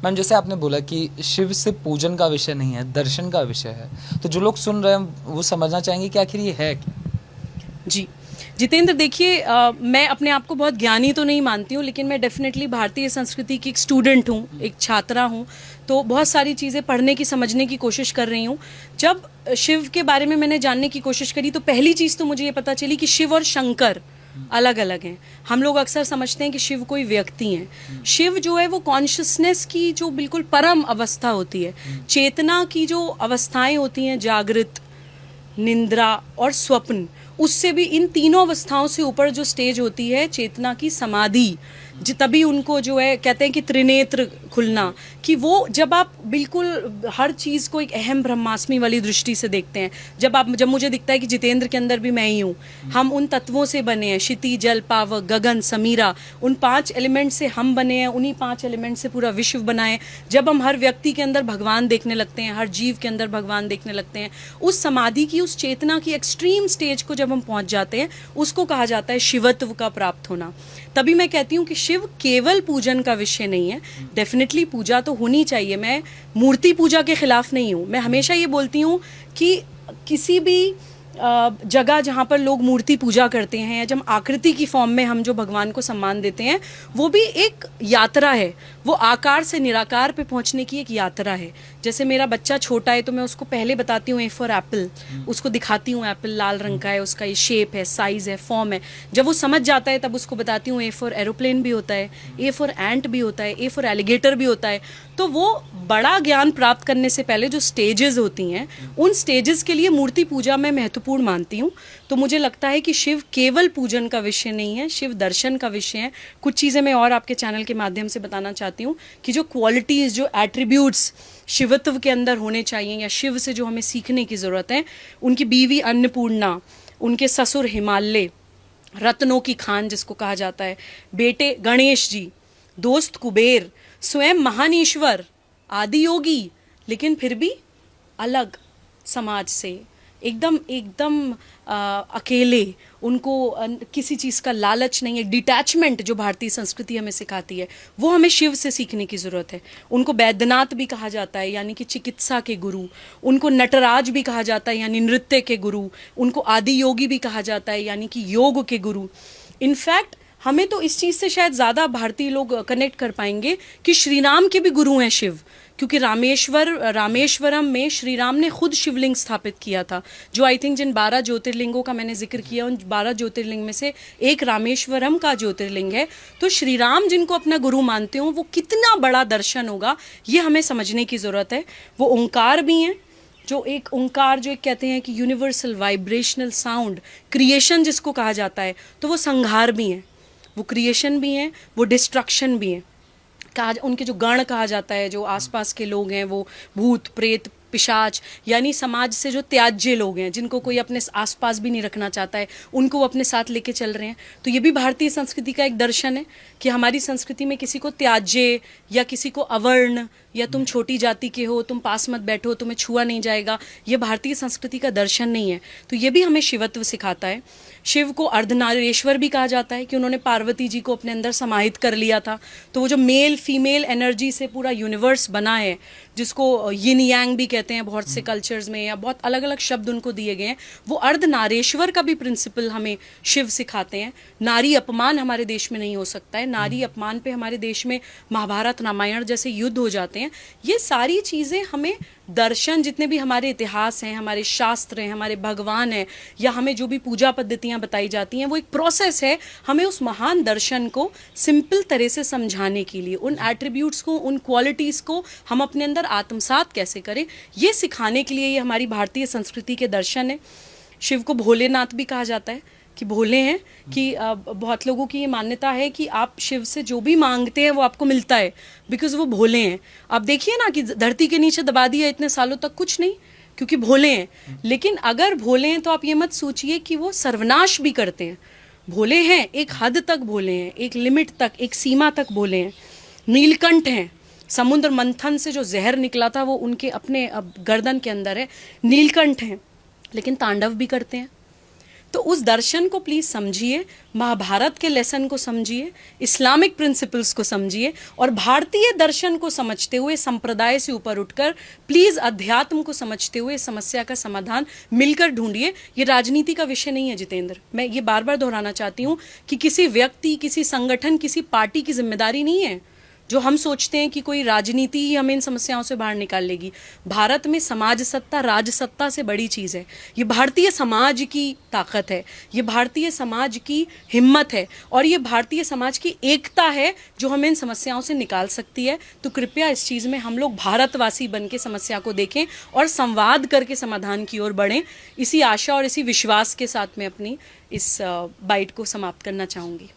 Ma'am जैसे आपने बोला कि शिव से पूजन का विषय नहीं है, दर्शन का विषय है, तो जो लोग सुन रहे हैं वो समझना चाहेंगे कि आखिर ये है क्या? जी जितेंद्र, देखिए, मैं अपने आप को बहुत ज्ञानी तो नहीं मानती हूँ, लेकिन मैं डेफिनेटली भारतीय संस्कृति की एक स्टूडेंट हूँ, एक छात्रा हूँ। तो बहुत सारी चीज़ें पढ़ने की, समझने की कोशिश कर रही हूँ। जब शिव के बारे में मैंने जानने की कोशिश करी तो पहली चीज़ तो मुझे ये पता चली कि शिव और शंकर अलग अलग हैं। हम लोग अक्सर समझते हैं कि शिव कोई व्यक्ति हैं। शिव जो है वो कॉन्शियसनेस की जो बिल्कुल परम अवस्था होती है, चेतना की जो अवस्थाएं होती हैं, जागृत, निंद्रा और स्वप्न, उससे भी इन तीनों अवस्थाओं से ऊपर जो स्टेज होती है चेतना की, समाधि, तभी उनको जो है कहते हैं कि त्रिनेत्र खुलना, कि वो जब आप बिल्कुल हर चीज़ को एक अहम ब्रह्मास्मि वाली दृष्टि से देखते हैं। जब मुझे दिखता है कि जितेंद्र के अंदर भी मैं ही हूँ, हम उन तत्वों से बने हैं, क्षिति, जल, पावक, गगन, समीरा, उन 5 एलिमेंट से हम बने हैं, उन्हीं 5 एलिमेंट से पूरा विश्व बना है। जब हम हर व्यक्ति के अंदर भगवान देखने लगते हैं, हर जीव के अंदर भगवान देखने लगते हैं, उस समाधि की, उस चेतना की एक्सट्रीम स्टेज को जब हम पहुंच जाते हैं, उसको कहा जाता है शिवत्व का प्राप्त होना। तभी मैं कहती हूँ कि शिव केवल पूजन का विषय नहीं है। डेफिनेटली पूजा तो होनी चाहिए, मैं मूर्ति पूजा के खिलाफ नहीं हूँ। मैं हमेशा ये बोलती हूँ कि किसी भी जगह जहाँ पर लोग मूर्ति पूजा करते हैं, या जब आकृति की फॉर्म में हम जो भगवान को सम्मान देते हैं, वो भी एक यात्रा है। वो आकार से निराकार पे पहुँचने की एक यात्रा है। जैसे मेरा बच्चा छोटा है तो मैं उसको पहले बताती हूँ ए फॉर एप्पल, उसको दिखाती हूँ एप्पल लाल रंग का है, उसका ये शेप है, साइज है, फॉर्म है। जब वो समझ जाता है तब उसको बताती हूँ ए फॉर एरोप्लेन भी होता है, ए फॉर एंट भी होता है, ए फॉर एलिगेटर भी होता है। तो वो बड़ा ज्ञान प्राप्त करने से पहले जो स्टेजेस होती हैं, उन स्टेजेस के लिए मूर्ति पूजा मैं महत्वपूर्ण मानती हूँ। तो मुझे लगता है कि शिव केवल पूजन का विषय नहीं है, शिव दर्शन का विषय है। कुछ चीज़ें मैं और आपके चैनल के माध्यम से बताना चाहती हूँ कि जो क्वालिटीज़, जो एट्रीब्यूट्स शिवत्व के अंदर होने चाहिए, या शिव से जो हमें सीखने की ज़रूरत है। उनकी बीवी अन्नपूर्णा, उनके ससुर हिमालय, रत्नों की खान जिसको कहा जाता है, बेटे गणेश जी, दोस्त कुबेर, स्वयं महान ईश्वर, आदि योगी, लेकिन फिर भी अलग समाज से, एकदम एकदम अकेले, उनको किसी चीज़ का लालच नहीं है, डिटैचमेंट जो भारतीय संस्कृति हमें सिखाती है, वो हमें शिव से सीखने की ज़रूरत है। उनको वैद्यनाथ भी कहा जाता है, यानी कि चिकित्सा के गुरु। उनको नटराज भी कहा जाता है, यानी नृत्य के गुरु। उनको आदि योगी भी कहा जाता है, यानी कि योग के गुरु। इनफैक्ट हमें तो इस चीज़ से शायद ज़्यादा भारतीय लोग कनेक्ट कर पाएंगे कि श्री राम के भी गुरु हैं शिव, क्योंकि रामेश्वरम में श्री राम ने खुद शिवलिंग स्थापित किया था, जो आई थिंक जिन 12 ज्योतिर्लिंगों का मैंने जिक्र किया, उन 12 ज्योतिर्लिंग में से एक रामेश्वरम का ज्योतिर्लिंग है। तो श्री राम जिनको अपना गुरु मानते हो, वो कितना बड़ा दर्शन होगा, ये हमें समझने की ज़रूरत है। वो ओंकार भी हैं, जो एक ओंकार, जो एक कहते हैं कि यूनिवर्सल वाइब्रेशनल साउंड, क्रिएशन जिसको कहा जाता है, तो वो संहार भी हैं, वो क्रिएशन भी हैं, वो डिस्ट्रक्शन भी हैं। उनके जो गण कहा जाता है, जो आसपास के लोग हैं, वो भूत, प्रेत, पिशाच, यानी समाज से जो त्याज्य लोग हैं, जिनको कोई अपने आसपास भी नहीं रखना चाहता है, उनको वो अपने साथ लेके चल रहे हैं। तो ये भी भारतीय संस्कृति का एक दर्शन है कि हमारी संस्कृति में किसी को त्याज्य, या किसी को अवर्ण, या तुम छोटी जाति के हो, तुम पास मत बैठो, तुम्हें छुआ नहीं जाएगा, ये भारतीय संस्कृति का दर्शन नहीं है। तो ये भी हमें शिवत्व सिखाता है। शिव को अर्धनारीश्वर भी कहा जाता है कि उन्होंने पार्वती जी को अपने अंदर समाहित कर लिया था। तो वो जो मेल फीमेल एनर्जी से पूरा यूनिवर्स बना है, जिसको यिन यांग भी कहते हैं बहुत से कल्चर्स में, या बहुत अलग अलग शब्द उनको दिए गए हैं, वो अर्धनारेश्वर का भी प्रिंसिपल हमें शिव सिखाते हैं। नारी अपमान हमारे देश में नहीं हो सकता है। नारी अपमान पे हमारे देश में महाभारत, रामायण जैसे युद्ध हो जाते हैं। ये सारी चीज़ें हमें दर्शन, जितने भी हमारे इतिहास हैं, हमारे शास्त्र हैं, हमारे भगवान हैं, या हमें जो भी पूजा पद्धतियाँ बताई जाती हैं, वो एक प्रोसेस है हमें उस महान दर्शन को सिंपल तरह से समझाने के लिए। उन एट्रीब्यूट्स को, उन क्वालिटीज़ को हम अपने अंदर आत्मसात कैसे करें, ये सिखाने के लिए ये हमारी भारतीय संस्कृति के दर्शन है। शिव को भोलेनाथ भी कहा जाता है कि भोले हैं, कि बहुत लोगों की ये मान्यता है कि आप शिव से जो भी मांगते हैं वो आपको मिलता है, बिकॉज वो भोले हैं। आप देखिए ना कि धरती के नीचे दबा दिया इतने सालों तक, कुछ नहीं, क्योंकि भोले हैं। लेकिन अगर भोले हैं तो आप ये मत सोचिए कि वो सर्वनाश भी करते हैं। भोले हैं, एक हद तक भोले हैं, एक लिमिट तक, एक सीमा तक भोले हैं। नीलकंठ हैं, समुद्र मंथन से जो जहर निकला था वो उनके अपने अब गर्दन के अंदर है। नीलकंठ हैं, लेकिन तांडव भी करते हैं। तो उस दर्शन को प्लीज समझिए, महाभारत के लेसन को समझिए, इस्लामिक प्रिंसिपल्स को समझिए, और भारतीय दर्शन को समझते हुए संप्रदाय से ऊपर उठकर प्लीज अध्यात्म को समझते हुए समस्या का समाधान मिलकर ढूंढिए। ये राजनीति का विषय नहीं है जितेंद्र, मैं ये बार बार दोहराना चाहती हूँ कि किसी व्यक्ति, किसी संगठन, किसी पार्टी की जिम्मेदारी नहीं है जो हम सोचते हैं कि कोई राजनीति ही हमें इन समस्याओं से बाहर निकाल लेगी। भारत में समाज सत्ता राज सत्ता से बड़ी चीज़ है। ये भारतीय समाज की ताकत है, ये भारतीय समाज की हिम्मत है, और ये भारतीय समाज की एकता है जो हमें इन समस्याओं से निकाल सकती है। तो कृपया इस चीज़ में हम लोग भारतवासी बन के समस्या को देखें और संवाद करके समाधान की ओर बढ़ें। इसी आशा और इसी विश्वास के साथ मैं अपनी इस बाइट को समाप्त करना चाहूँगी।